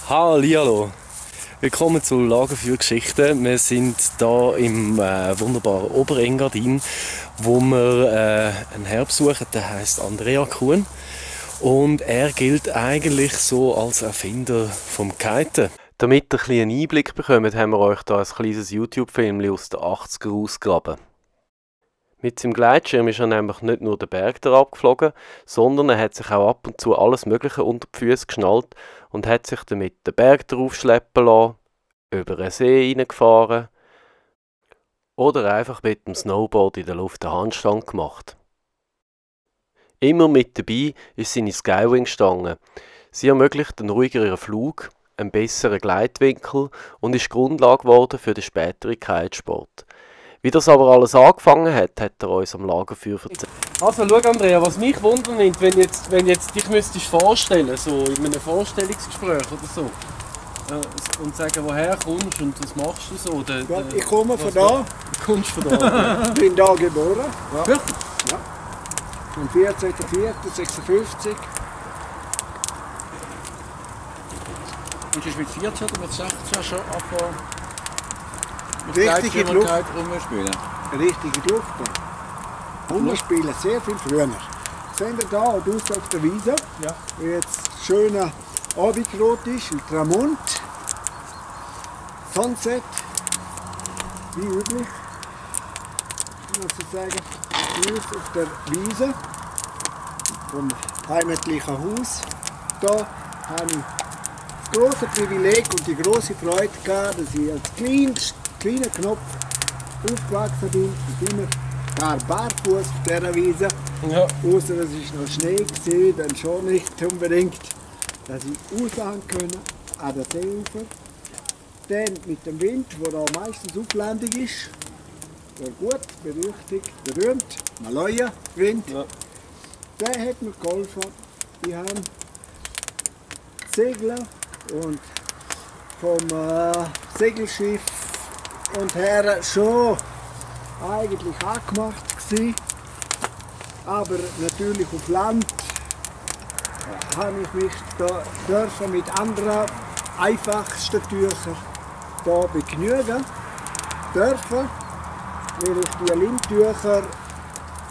Hallihallo, willkommen zu Lagerfeuergeschichten. Wir sind hier im wunderbaren Oberengadin, wo wir einen Herr besuchen, der heißt Andrea Kuhn. Und er gilt eigentlich so als Erfinder vom Kiten. Damit ihr ein bisschen einen Einblick bekommt, haben wir euch hier ein kleines YouTube-Film aus den 80er ausgegraben. Mit seinem Gleitschirm ist er nämlich nicht nur den Berg herabgeflogen, sondern er hat sich auch ab und zu alles Mögliche unter die Füße geschnallt und hat sich damit den Berg drauf schleppen lassen, über einen See reingefahren oder einfach mit dem Snowboard in der Luft einen Handstand gemacht. Immer mit dabei ist seine Skywing-Stange. Sie ermöglicht einen ruhigeren Flug, einen besseren Gleitwinkel und ist Grundlage geworden für den späteren Kitesport. Wie das aber alles angefangen hat, hat er uns am Lagerfeuer erzählt. Also schau Andrea, was mich wundert, wenn jetzt dich müsstest vorstellen, so in einem Vorstellungsgespräch oder so, und sagen, woher kommst und was machst du so? Ja, ich komme von da. Du kommst von da? Ich bin da geboren. Ja. Ja. Am 14.04.56. Und du hast mit 14 oder mit 16 schon angefangen? Richtig in die Luft. Rumspielen. Richtig in die Luft. Rumspielen, sehr viel früher. Sehen wir da draußen auf der Wiese, Ja. wo jetzt schöner Abendrot ist, Ultramond, Sunset, wie üblich, muss ich sagen, hier auf der Wiese vom heimatlichen Haus. Da habe ich das große Privileg und die große Freude gehabt, dass ich als kleiner Knopf aufgewachsen bin und immer gar barfuß auf dieser Wiese. Ja. Außer dass es noch Schnee war, dann schon nicht unbedingt, dass ich rausfahren konnte an den Seeufer. Dann mit dem Wind, der da meistens aufländig ist, der gut, berüchtigt, berühmt, Maloja-Wind, Ja. der hat mir geholfen. Wir haben Segler und vom Segelschiff und her schon eigentlich angemacht gewesen. Aber natürlich auf Land habe ich mich da dürfen mit anderen einfachsten Tüchern da begnügen dürfen, weil ich die Lindtücher,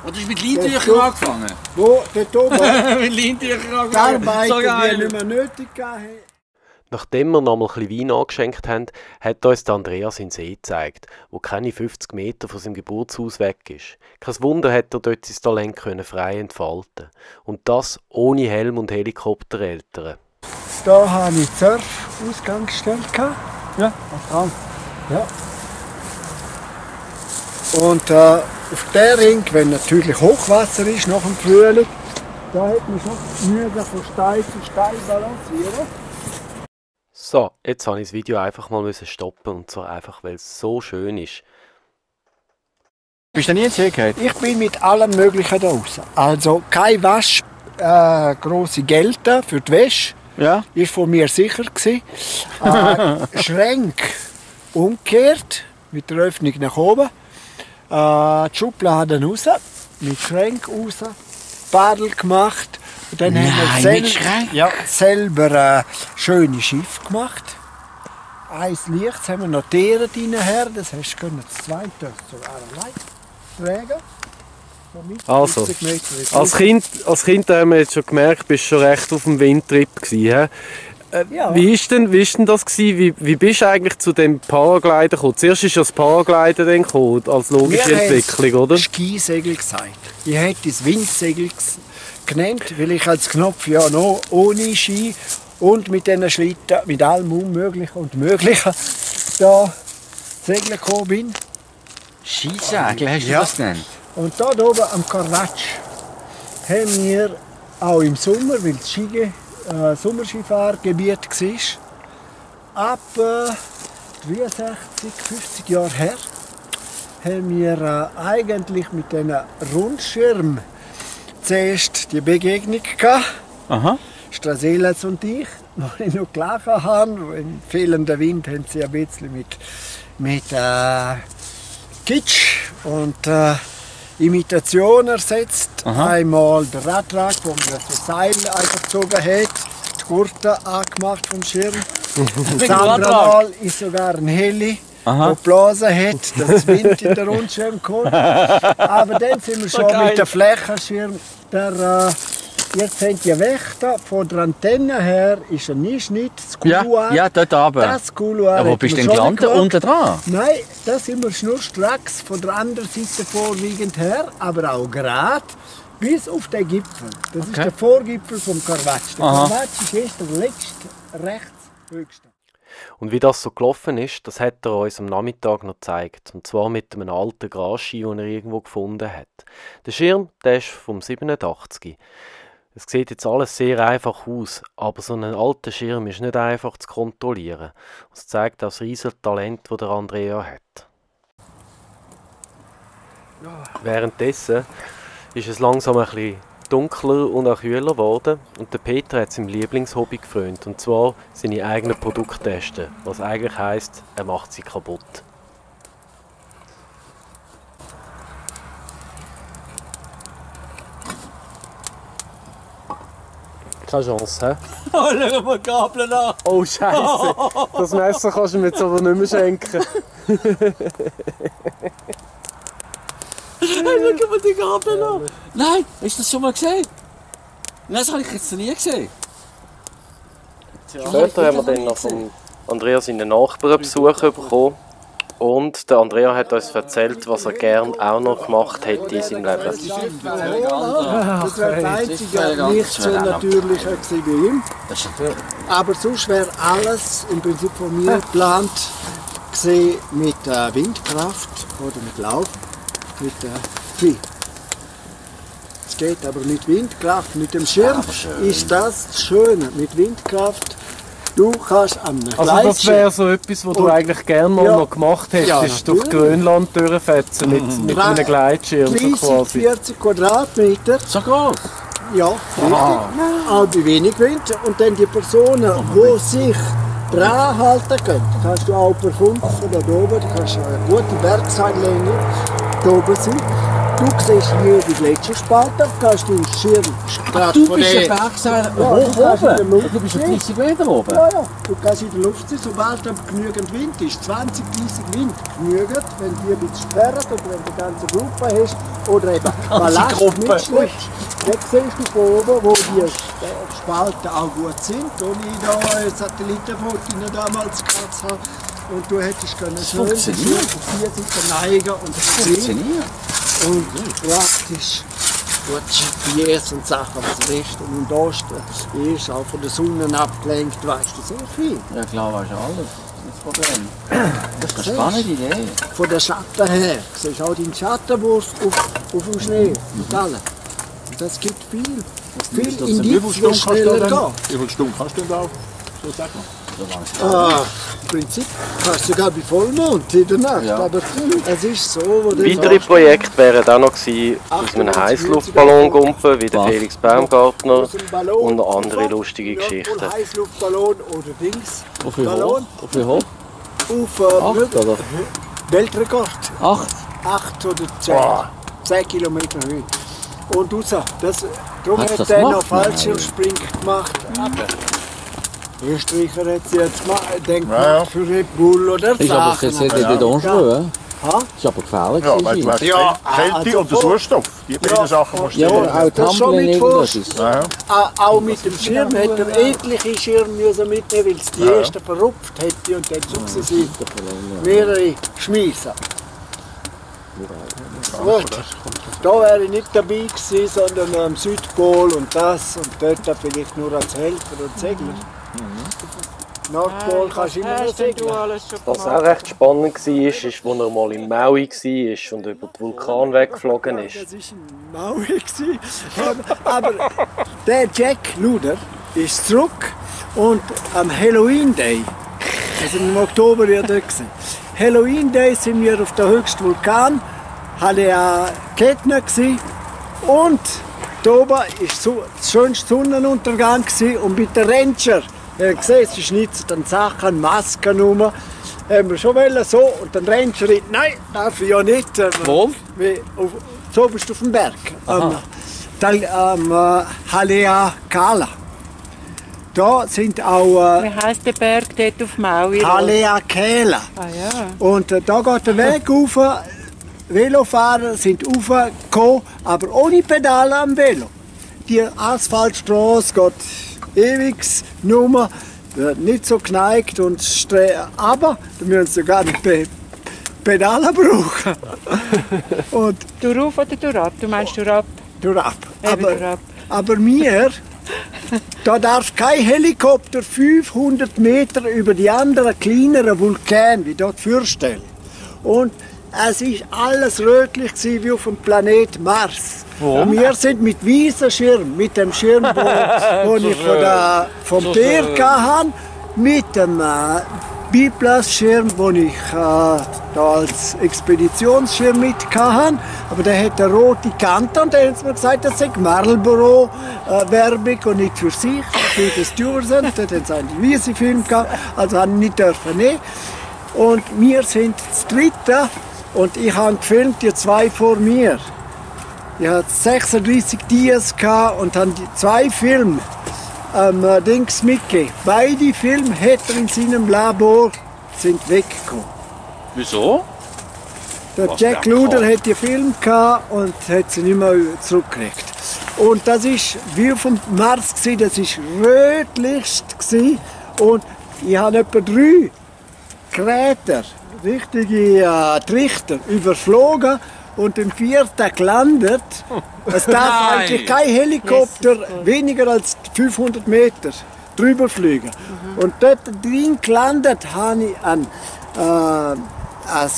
Und du hast mit Leintüchern angefangen? wo dort oben Mit Leintüchern die angefangen? Arbeit So die geil! nicht mehr nötig hatten. Nachdem wir noch mal ein bisschen Wein angeschenkt haben, hat uns der Andreas in den See gezeigt, wo keine 50 Meter von seinem Geburtshaus weg ist. Kein Wunder hat er dort sein Talent frei entfalten. Und das ohne Helm und Helikoptereltern. Da habe ich Surf-Ausgangsstelle gehabt. Ja, dran. Ja. Und auf der Ring, wenn natürlich Hochwasser ist nach dem Frühling, da hat man schon Mühe von Stein zu Stein balancieren. So, jetzt habe ich das Video einfach mal stoppen, und zwar einfach, weil es so schön ist. Bist du nie in den See gefallen? Ich bin mit allem Möglichen da raus. Also kein Wasch, grosse Gelte für die Wäsche, Ja. ist von mir sicher gewesen. Schränke umgekehrt, mit der Öffnung nach oben. Die Schubladen raus, mit Schränk raus, Paddel gemacht. Und dann haben wir selber schöne Schiffe gemacht. Ein Licht haben wir noch Tiere hinterher, das hast du das zweite sogar allein tragen. So Also, 50 Meter ist Als Kind haben wir jetzt schon gemerkt, bist du schon recht auf dem Windtrip gewesen, Ja. Wie ist denn das gewesen? Wie bist du eigentlich zu dem Paragliden gekommen? Zuerst ist ja das Paragliden dann gekommen, als logische Wir Entwicklung, haben oder? Skisegel gesagt. Ich hätte es Windsegel genannt, weil ich als Knopf ja noch ohne Ski und mit diesen Schlitten, mit allem Unmöglichen und Möglichen da segeln gekommen bin. Skisegel, hast du Ja. das genannt? Und da oben am Karwatsch haben wir auch im Sommer, weil das Sommerskifahrgebiet war, ab 63, 50 Jahre her, haben wir eigentlich mit diesen Rundschirm zuerst die Begegnung gehabt. Aha. Straselas und ich, wo ich noch gelachen habe. Im fehlenden Wind haben sie ein bisschen mit Kitsch und Imitation ersetzt. Aha. Einmal der Radtrag, wo man das Seil einfach gezogen hat, Gurte angemacht vom Schirm. Das andere Mal ist sogar ein Heli, der geblasen hat, dass Wind in den Rundschirm kommt. Aber dann sind wir schon mit dem Flächenschirm. Jetzt haben die Wächter von der Antenne her ist ein Einschnitt, das Couloir. Ja, dort oben. Das Couloir. Wo bist du denn gelandet? Unten dran? Nein, da sind wir schnurstracks von der anderen Seite vorwiegend her, aber auch gerade bis auf den Gipfel. Das ist der Vorgipfel vom Carvaccio. Der Carvaccio ist erst der letzte, rechts höchste. Und wie das so gelaufen ist, das hat er uns am Nachmittag noch gezeigt. Und zwar mit einem alten Grasski, den er irgendwo gefunden hat. Der Schirm, der ist vom 87. Es sieht jetzt alles sehr einfach aus, aber so ein alter Schirm ist nicht einfach zu kontrollieren. Das zeigt auch das riesige Talent, das der Andrea hat. Währenddessen ist es langsam ein bisschen dunkler und auch kühler geworden und der Peter hat seinem Lieblingshobby gefrönt, und zwar seine eigenen Produkte testen, was eigentlich heisst, er macht sie kaputt. Keine Chance, hä? Oh, schau mal die Gabel an! Oh Scheiße, das Messer kannst du mir jetzt aber nicht mehr schenken. Schau mal die Gabel an! Nein, hast du das schon mal gesehen? Nein, das habe ich jetzt noch nie gesehen. Später haben wir dann noch von Andrea seinen Nachbarn Besuch bekommen. Und der Andrea hat uns erzählt, was er gerne auch noch gemacht hätte in seinem Leben. Das wäre das einzige nicht so natürliche gewesen wie ihm. Aber sonst wäre alles im Prinzip von mir geplant gewesen mit Windkraft oder mit Lauf, mit Vieh. Es geht aber mit Windkraft, mit dem Schirm ist das Schöne. Mit Windkraft, du kannst am Also das wäre so etwas, was du eigentlich gerne noch gemacht hättest, Ja, durch Grönland durchfetzen mit einem Gleitschirm so 30, quasi. 40 Quadratmeter. So groß? Ja, richtig. Aber bei wenig Wind. Und dann die Personen, die sich dran halten können, kannst du auch per Funk von da oben, du kannst eine gute Werksanlänge da oben sein. Du siehst hier die Gletscherspalte, kannst du den Schirm gerade Du von bist der... ein Bergseil Ja, hoch du kannst in der oben? Luft Du bist schon sein. 30 Meter oben? Ja, ja, du kannst in der Luft sein, sobald dann genügend Wind ist. 20, 30 Wind genügend, wenn die ein bisschen sperren oder wenn du eine ganze Gruppe hast oder eben Ballast mitschleppst. Jetzt siehst du von oben, wo die Spalten auch gut sind, ohne da ein Satellitenfoto damals gehabt habe. Und du hättest können schön auf vier Seiten neigen und sehen. Funktioniert. Und praktisch gut GPS und Sachen, was Westen und Osten ist, auch von der Sonne abgelenkt, weißt du sehr viel. Ja klar, weißt du alles. Das ist das Problem. Das ist eine spannende Idee. Von der Schatten her, du siehst auch deinen Schattenwurf auf dem Schnee und alles. Das gibt viel Indiz, die schneller geht. Wie viele Stunden kannst du denn da so sagen? Im Prinzip kannst du sogar bei Vollmond in der Nacht, Ja. aber es ist so, wo du Weitere Projekte wären auch noch gewesen, aus einem Heißluftballon gumpen, wie der Felix Baumgartner, aus dem Ballon und noch andere rauf, lustige ja, Geschichten. voll Heißluftballon oder Dings. Auf wie hoch? Ballon Auf wie hoch? auf 8 oder? Weltrekord. 8? 8 oder 10. 10 Kilometer Höhe. Und raus. Darum Hast du hat das er noch gemacht? Fallschirmspring gemacht. Österreicher hat es jetzt gemacht, denkt Ja. für Red Bull oder Ist aber jetzt nicht dangereux. Ha? Ist aber gefährlich. Ja, weil du hast Ja, Kälte also und den Sauerstoff. Die beiden Sachen musst du Ja, nehmen. aber auch Das schon Tumbling mit irgendwas Fuß. ist. Ja. Auch mit dem Schirm hätte er etliche Schirme müssen mitnehmen, weil es die erste verrupft hätte und dann sukzessive mehrere schmeißen. Gut. Da wäre ich nicht dabei gewesen, sondern am Südpol und das und dort vielleicht nur als Helfer und Segler. Nordpol kannst du immer noch segeln. Was auch recht spannend war, ist, als er mal in Maui war und über den Vulkan weggeflogen ist. Das war ein Maui. Aber der Jack Luder ist zurück und am Halloween Day, also im Oktober ja dort gewesen. Halloween Day sind wir auf der höchsten Vulkan, hatte ja Kettner gewesen und da oben war der schönste Sonnenuntergang gewesen. Und mit den Ranger, ihr habt gesehen, sie schnitzen dann Sachen, Masken rum, haben wir schon wollen, so und dann Ranger, nein, darf ich ja nicht. Wo? So bist du auf dem Berg, am Halea Kala. da sind auch Wie heisst der Berg dort auf Maui? Haleakala. Ah ja. Und da geht der Weg rauf. Velofahrer sind raufgekommen, aber ohne Pedale am Velo. Die Asphaltstraße geht ewig nur, wird nicht so geneigt und aber da müssen sie gar nicht Pedale brauchen. Und Du rauf oder du ab? Du meinst du ab? durch ab. Eben durch ab. Aber mir, da darf kein Helikopter 500 Meter über die anderen kleineren Vulkane, wie dort vorstellen. Und es war alles rötlich wie auf dem Planet Mars. Und wir sind mit weißem Schirm, mit dem Schirm, wo ich vom Tier hatte, mit dem Biplas-Schirm, den ich da als Expeditionsschirm mit hatte. Aber der hat eine rote Kante und der hat mir gesagt, das sei Marlboro-Werbung und nicht für sich, für das Tourism. Dort hat es einen weißen Film gehabt, also haben nicht dürfen nehmen. Und wir sind das Dritte und ich habe gefilmt, die zwei vor mir. Ich hatte 36 Dias und habe die zwei Filme Dings mitgegeben. Beide Filme hat er in seinem Labor sind weggekommen. Wieso? Der Was Jack der Luder kann. hat die Filme gehabt und hat sie nicht mehr zurückgelegt. Und das ist wie auf dem Mars gewesen, das ist rötlichst gewesen. Und ich habe etwa 3 Krater, richtige Trichter, überflogen und im 4. gelandet. Es darf Nein. eigentlich kein Helikopter weniger als 500 Meter drüber fliegen. Und dort drin gelandet habe ich ein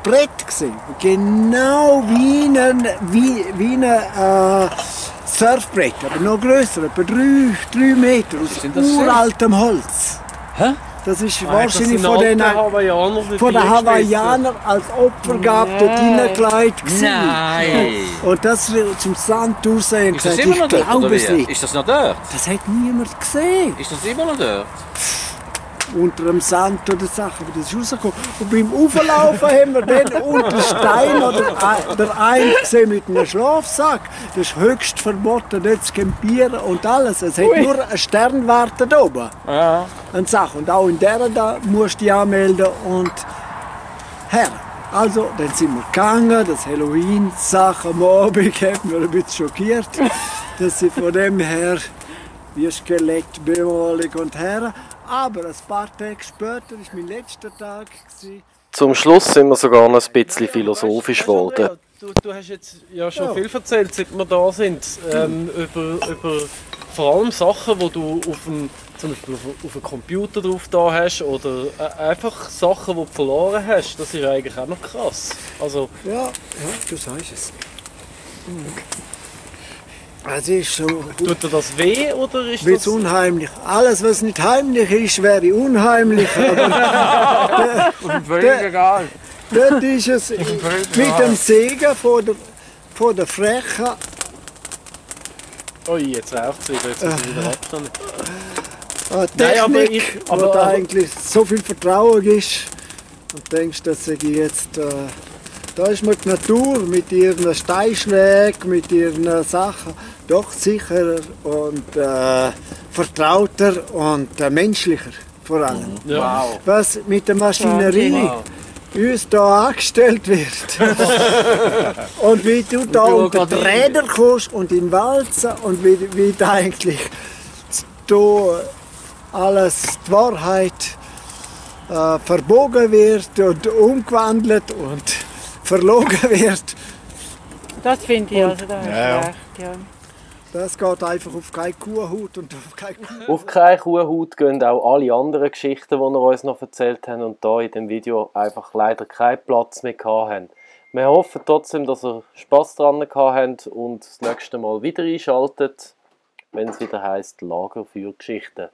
Brett gesehen. Genau wie ein Surfbrett, aber noch grösser, etwa 3 Meter aus sind das uraltem Holz. Hä? Das ist wahrscheinlich von den Hawaiianer Hawaiianern als Opfergabe dort hineingelegt gewesen. Nein! Und das zum Sand raus und Ist das gesagt, immer ich noch dort, glaube oder es wie? nicht. Ist das noch dort? Das hat niemand gesehen. Ist das immer noch dort? Unter dem Sand oder Sachen, aber das ist rausgekommen. Und beim Auflaufen haben wir dann unter Stein oder der einen gesehen mit einem Schlafsack. Das ist höchst verboten, dort zu campieren und alles. Es hat nur eine Sternwarte da oben. Ja. Eine Sache. Und auch in der da musst du dich anmelden und her. Also, dann sind wir gegangen, das Halloween-Sache am Abend hat mich ein bisschen schockiert, dass sie von dem her wie Skelettbemalung und her. Aber ein paar Tage später war mein letzter Tag. Zum Schluss sind wir sogar noch ein bisschen philosophisch geworden. Du hast jetzt ja schon viel erzählt, seit wir da sind, über vor allem Sachen, die du zum Beispiel auf einem Computer drauf da hast oder einfach Sachen, die du verloren hast. Das ist eigentlich auch noch krass. Also, Ja, du sagst es. Es ist so. tut dir das weh oder ist Wird's das... unheimlich. Alles, was nicht heimlich ist, wäre unheimlich. Aber Völlig egal. dort ist es mit dem Sägen von der Freche. Ui, jetzt raucht es wieder, jetzt muss ich wieder Abstand. Eine Nein, aber Technik, ich- aber- wo da aber- eigentlich so viel Vertrauen ist. Und denkst, dass ich jetzt. Da ist mir die Natur mit ihren Steinschlägen, mit ihren Sachen doch sicherer und vertrauter und menschlicher vor allem. Ja. Was mit der Maschinerie uns da angestellt wird. Und wie du da unter die Räder kommst und in Walzen und wie da eigentlich da alles die Wahrheit verbogen wird und umgewandelt und verlogen wird. Das finde ich, also da hast du recht, ja. Das geht einfach auf keine Kuhhaut und auf keine Kuh. Auf keine Kuhhaut gehen auch alle anderen Geschichten, die wir uns noch erzählt haben und da in dem Video einfach leider keinen Platz mehr hatten. Wir hoffen trotzdem, dass ihr Spass dran gehabt habt und das nächste Mal wieder einschaltet, wenn es wieder heisst Lagerfeuergeschichten.